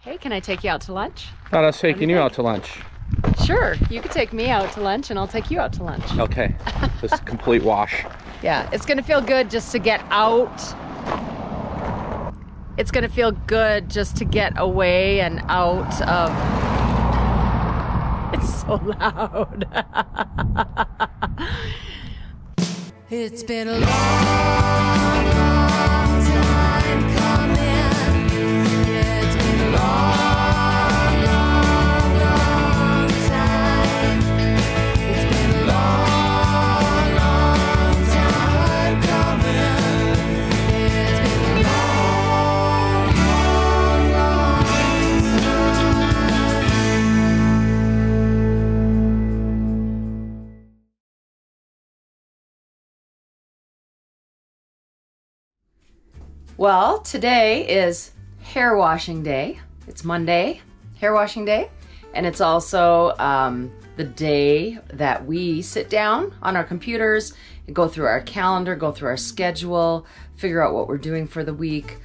Hey, can I take you out to lunch? Thought I was taking you out to lunch. Sure, you could take me out to lunch and I'll take you out to lunch. Okay, this is a complete wash. Yeah, it's gonna feel good just to get out. It's gonna feel good just to get away and out of... It's so loud. It's been a long, long time coming. It's been a long, long, long time. It's been a long, long time coming. It's been a long, long, long time. Well, today is hair washing day. It's Monday, hair washing day, and it's also the day that we sit down on our computers and go through our calendar, go through our schedule, figure out what we're doing for the week.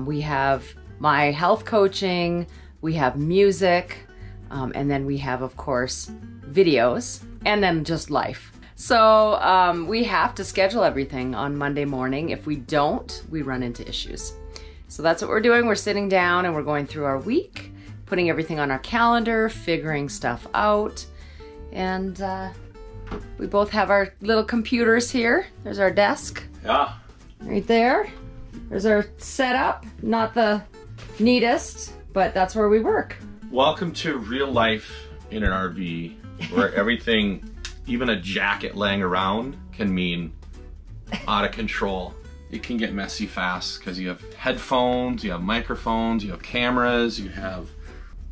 We have my health coaching, we have music, and then we have, of course, videos, and then just life. So we have to schedule everything on Monday morning. If we don't, we run into issues. So that's what we're doing. We're sitting down and we're going through our week, putting everything on our calendar, figuring stuff out. And we both have our little computers here. There's our desk. Yeah. Right there. There's our setup. Not the neatest, but that's where we work. Welcome to real life in an RV, where everything, even a jacket laying around, can mean out of control. It can get messy fast because you have headphones, you have microphones, you have cameras, you have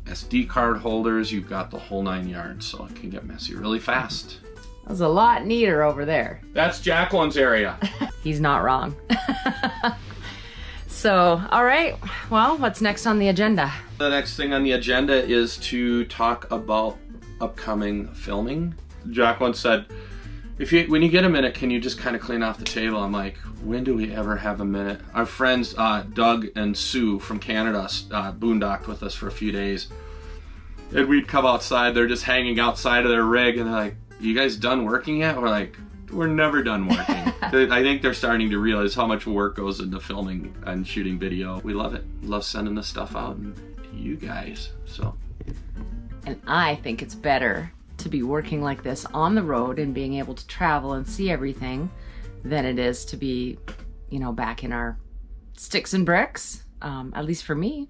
SD card holders, you've got the whole 9 yards, so it can get messy really fast. That was a lot neater over there. That's Jacqueline's area. He's not wrong. So, all right, well, what's next on the agenda? The next thing on the agenda is to talk about upcoming filming. Jacqueline said, when you get a minute, can you just kind of clean off the table? I'm like, when do we ever have a minute? Our friends, Doug and Sue from Canada, boondocked with us for a few days. And we'd come outside, they're just hanging outside of their rig, and they're like, you guys done working yet? We're like, we're never done working. I think they're starting to realize how much work goes into filming and shooting video. We love it. We love sending this stuff out and to you guys, so. And I think it's better to be working like this on the road and being able to travel and see everything than it is to be, you know, back in our sticks and bricks, at least for me.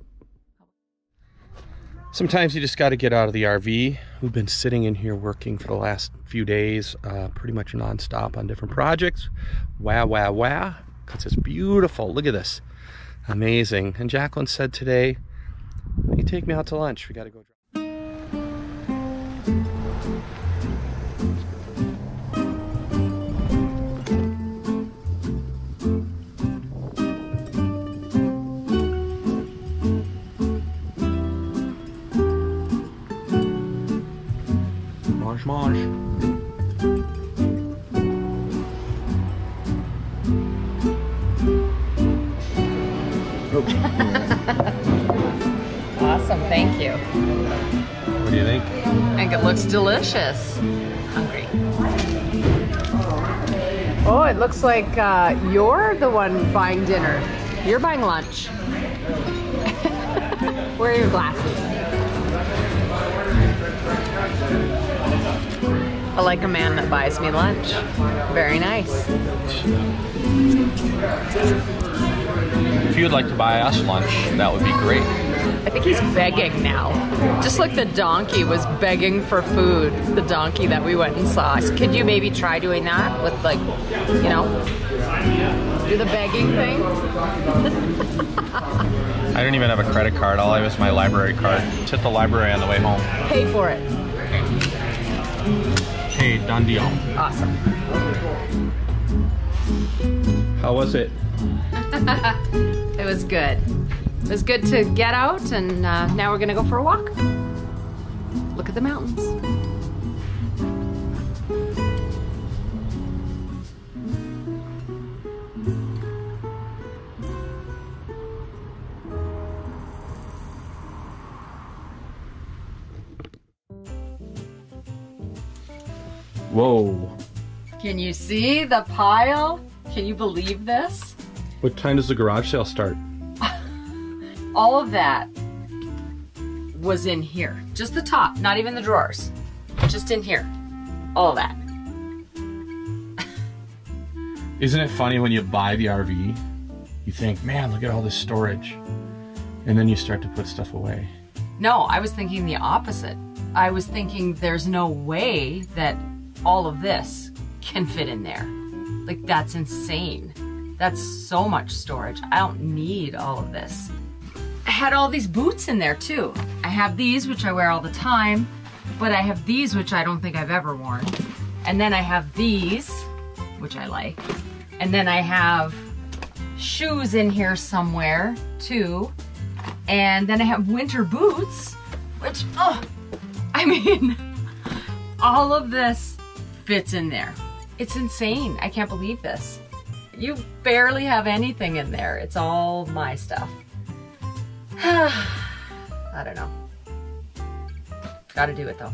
Sometimes you just got to get out of the RV. We've been sitting in here working for the last few days, pretty much nonstop on different projects. Wow, wow, wow, because it's beautiful. Look at this. Amazing. And Jacqueline said today, "Will you take me out to lunch? We got to go." Awesome, thank you. What do you think? I think it looks delicious. Hungry. Oh, it looks like you're the one buying dinner. You're buying lunch. Where are your glasses? I like a man that buys me lunch. Very nice. If you'd like to buy us lunch, that would be great. I think he's begging now. Just like the donkey was begging for food, the donkey that we went and saw. Could you maybe try doing that with, like, you know, do the begging thing? I don't even have a credit card. All I have is my library card. It's at the library on the way home. Pay for it. Hey, done deal. Awesome. How was it? It was good. It was good to get out, and now we're gonna go for a walk. Look at the mountains. Whoa. Can you see the pile? Can you believe this? What time does the garage sale start? All of that was in here. Just the top, not even the drawers. Just in here. All of that. Isn't it funny when you buy the RV, you think, man, look at all this storage. And then you start to put stuff away. No, I was thinking the opposite. I was thinking there's no way that all of this can fit in there. Like, that's insane. That's so much storage. I don't need all of this. I had all these boots in there too. I have these, which I wear all the time, but I have these, which I don't think I've ever worn. And then I have these, which I like. And then I have shoes in here somewhere too. And then I have winter boots, which, I mean, all of this fits in there. It's insane. I can't believe this. You barely have anything in there. It's all my stuff. I don't know. Gotta do it though.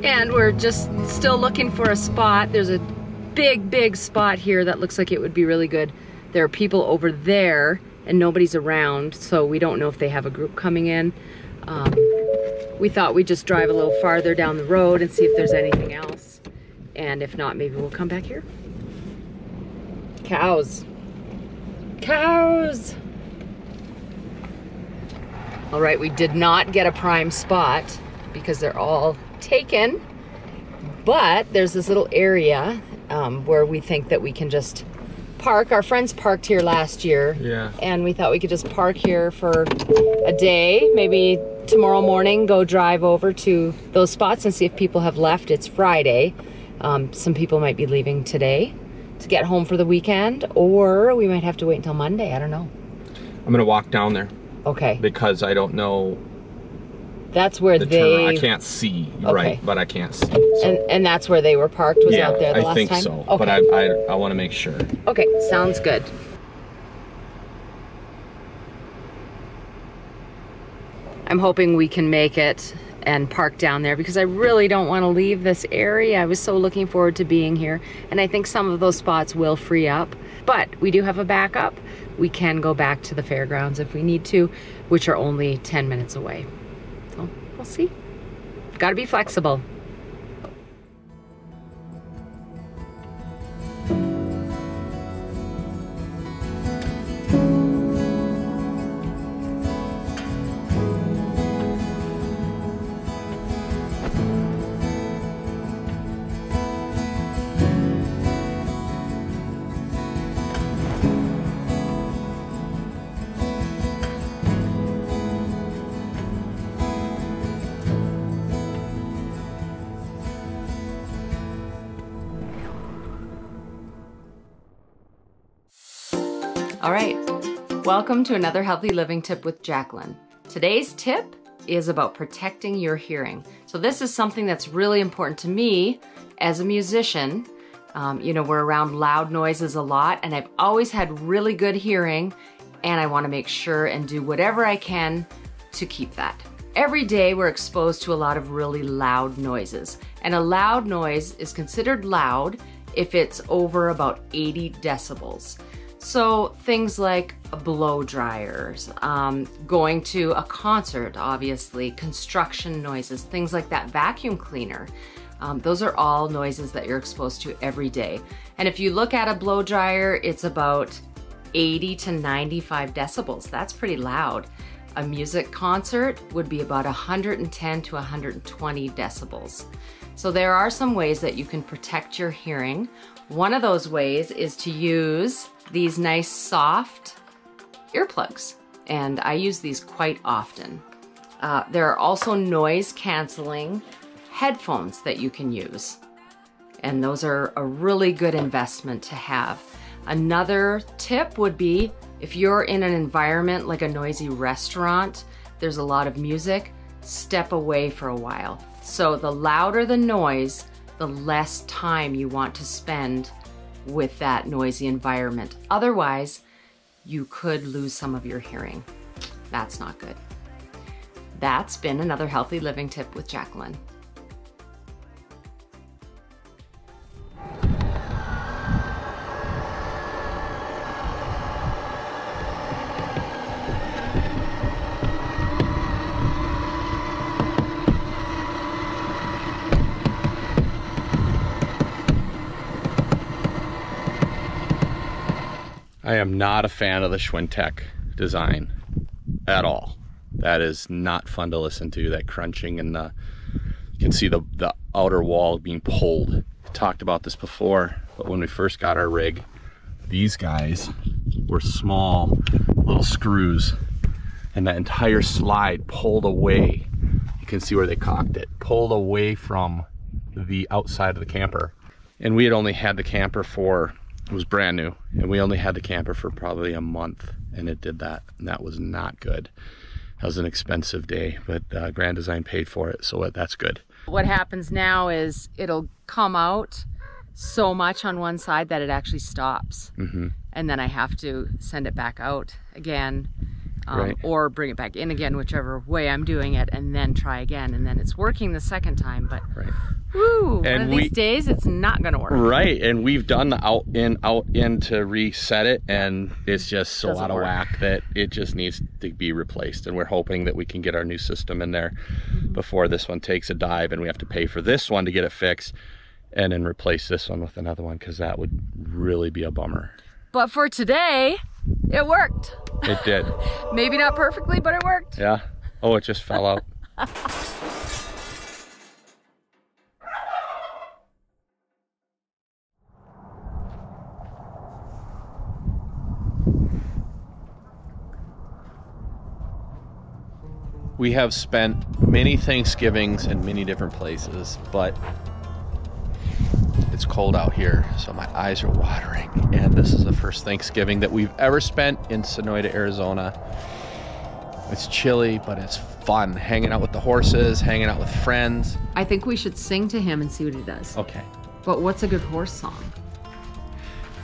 And we're just still looking for a spot. There's a big spot here that looks like it would be really good. There are people over there and nobody's around, so we don't know if they have a group coming in. We thought we'd just drive a little farther down the road and see if there's anything else. And if not, maybe we'll come back here. Cows. Cows! All right, we did not get a prime spot because they're all taken, but there's this little area where we think that we can just park. Our friends parked here last year, yeah, and we thought we could just park here for a day, maybe tomorrow morning go drive over to those spots and see if people have left. It's Friday. Some people might be leaving today to get home for the weekend, or we might have to wait until Monday. I don't know. I'm gonna walk down there. Okay. Because I don't know. That's where I can't see, okay, right? But I can't see. So. And that's where they were parked, was out there the last time? I think so, okay. But I want to make sure. Okay, sounds good. I'm hoping we can make it and park down there because I really don't want to leave this area. I was so looking forward to being here, and I think some of those spots will free up. But we do have a backup. We can go back to the fairgrounds if we need to, which are only 10 minutes away. So we'll see. Got to be flexible. All right, welcome to another Healthy Living Tip with Jacqueline. Today's tip is about protecting your hearing. So this is something that's really important to me as a musician. You know, we're around loud noises a lot, and I've always had really good hearing, and I want to make sure and do whatever I can to keep that. Every day we're exposed to a lot of really loud noises, and a loud noise is considered loud if it's over about 80 decibels. So things like blow dryers, going to a concert, obviously, construction noises, things like that, vacuum cleaner. Those are all noises that you're exposed to every day. And if you look at a blow dryer, it's about 80 to 95 decibels. That's pretty loud. A music concert would be about 110 to 120 decibels. So there are some ways that you can protect your hearing. One of those ways is to use these nice soft earplugs, and I use these quite often. There are also noise canceling headphones that you can use, and those are a really good investment to have. Another tip would be if you're in an environment like a noisy restaurant, there's a lot of music, step away for a while. So the louder the noise, the less time you want to spend with that noisy environment. Otherwise, you could lose some of your hearing. That's not good. That's been another healthy living tip with Jacqueline. I am not a fan of the Schwintek design at all. That is not fun to listen to, that crunching, and you can see the outer wall being pulled. I talked about this before, but when we first got our rig, these guys were small little screws, and that entire slide pulled away. You can see where they cocked it, pulled away from the outside of the camper. And we had only had the camper for, it was brand new, and we only had the camper for probably a month, and it did that, and that was not good. That was an expensive day, but Grand Design paid for it, so that's good. What happens now is it'll come out so much on one side that it actually stops. And then I have to send it back out again, Right. or bring it back in again, whichever way I'm doing it, and then try again, and then it's working the second time, but Right. woo, one And of these days it's not gonna work. Right, and we've done the out in to reset it, and it's just so Doesn't out of work. whack that it just needs to be replaced. And we're hoping that we can get our new system in there before this one takes a dive, and we have to pay for this one to get it fixed, and then replace this one with another one, because that would really be a bummer. But for today, it worked. It did. Maybe not perfectly, but it worked. Yeah. Oh, it just fell out. We have spent many Thanksgivings in many different places, but it's cold out here, so my eyes are watering. And this is the first Thanksgiving that we've ever spent in Sonoita, Arizona. It's chilly, but it's fun. Hanging out with the horses, hanging out with friends. I think we should sing to him and see what he does. Okay. But what's a good horse song?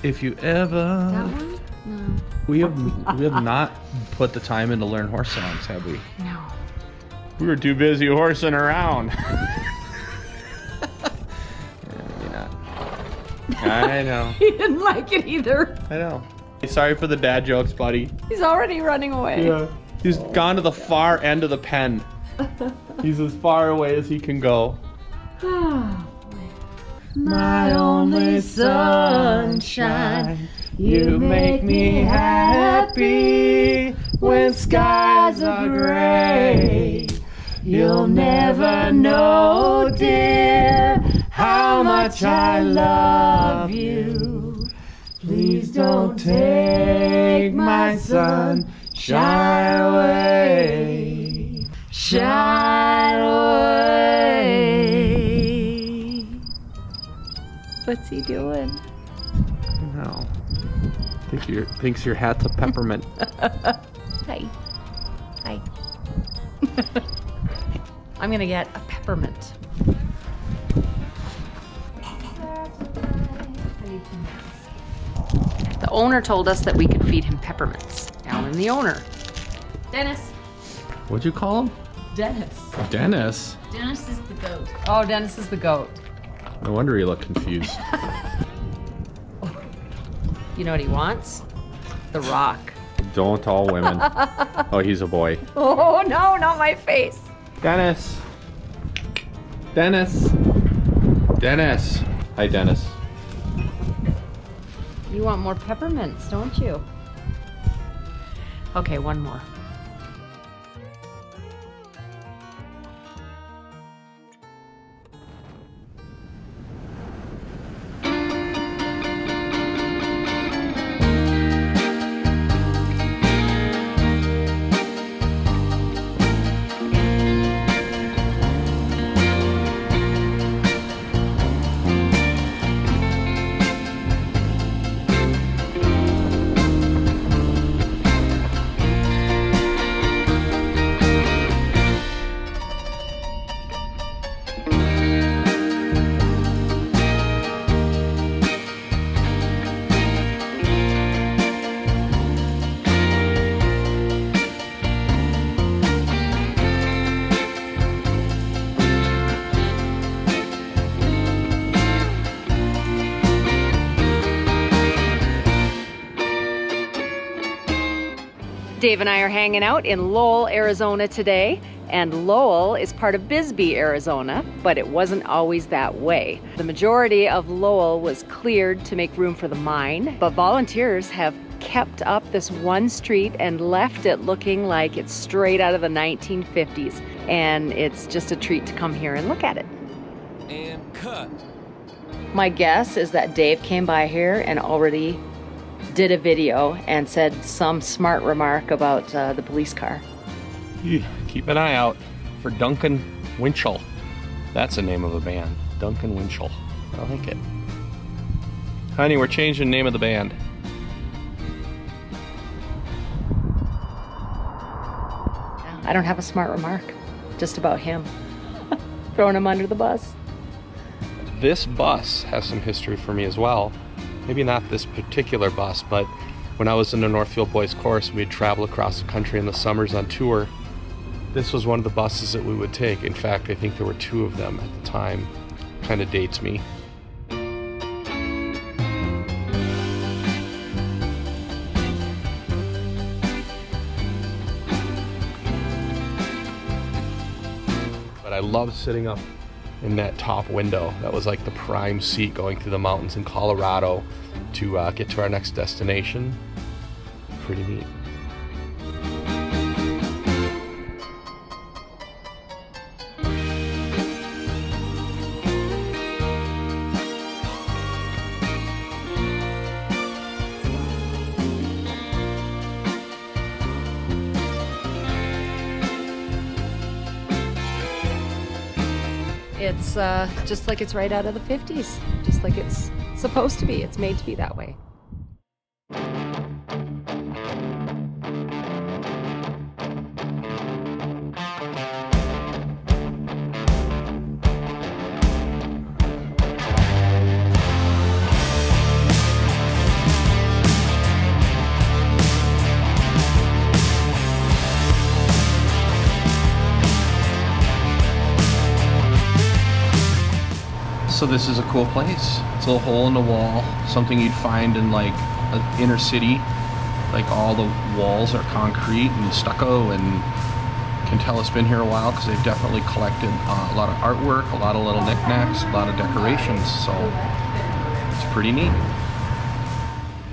If you ever... That one? No. We have not put the time in to learn horse songs, have we? No. We were too busy horsing around. Maybe not. I know. He didn't like it either. I know. Sorry for the dad jokes, buddy. He's already running away. Yeah. He's gone to the far end of the pen. He's as far away as he can go. My only sunshine, you make me happy when skies are gray. You'll never know, dear, how much I love you. Please don't take my sunshine away. Shine away. What's he doing? I don't know. Thinks your hat's a peppermint. Hi. Hi. I'm gonna get a peppermint. The owner told us that we could feed him peppermints. Alan, the owner. Dennis. What'd you call him? Dennis. Dennis. Dennis is the goat. Oh, Dennis is the goat. No wonder he looked confused. You know what he wants? The Rock. Don't all women. Oh, he's a boy. Oh no, not my face. Dennis. Dennis. Dennis. Hi, Dennis. You want more peppermints, don't you? Okay, one more. Dave and I are hanging out in Lowell, Arizona today, and Lowell is part of Bisbee, Arizona, but it wasn't always that way. The majority of Lowell was cleared to make room for the mine, but volunteers have kept up this one street and left it looking like it's straight out of the 1950s, and it's just a treat to come here and look at it. And cut. My guess is that Dave came by here and already did a video and said some smart remark about the police car. Keep an eye out for Duncan Winchell. That's the name of a band. Duncan Winchell. I like it. Honey, we're changing the name of the band. I don't have a smart remark, just about him. Throwing him under the bus. This bus has some history for me as well. Maybe not this particular bus, but when I was in the Northfield Boys Chorus, we'd travel across the country in the summers on tour. This was one of the buses that we would take. In fact, I think there were two of them at the time. Kind of dates me. But I loved sitting up in that top window. That was like the prime seat going through the mountains in Colorado to get to our next destination. Pretty neat. It's just like it's right out of the 50s, just like it's supposed to be. It's made to be that way. So this is a cool place. It's a little hole in the wall, something you'd find in like an inner city. Like all the walls are concrete and stucco, and can tell it's been here a while because they've definitely collected a lot of artwork, a lot of little knickknacks, a lot of decorations, so it's pretty neat.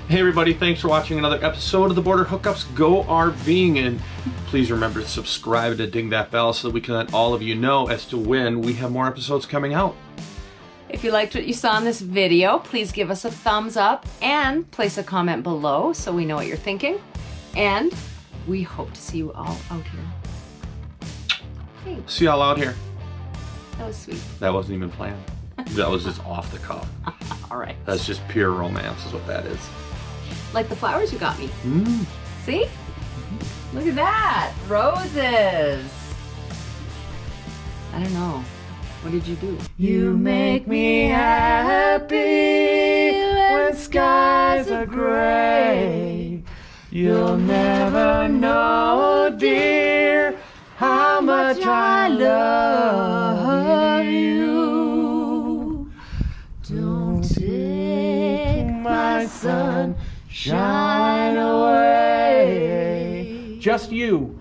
Hey everybody, thanks for watching another episode of the Border Hookups Go RVing, and please remember to subscribe to ding that bell so that we can let all of you know as to when we have more episodes coming out. If you liked what you saw in this video, please give us a thumbs up and place a comment below so we know what you're thinking. And we hope to see you all out here. Thanks. See y'all out here. That was sweet. That wasn't even planned. That was just off the cuff. All right. That's just pure romance is what that is. Like the flowers you got me. Mm. See? Look at that. Roses. I don't know. What did you do? You make me happy when skies are gray. You'll never know, dear, how much I love you. Don't take my sunshine away. just you.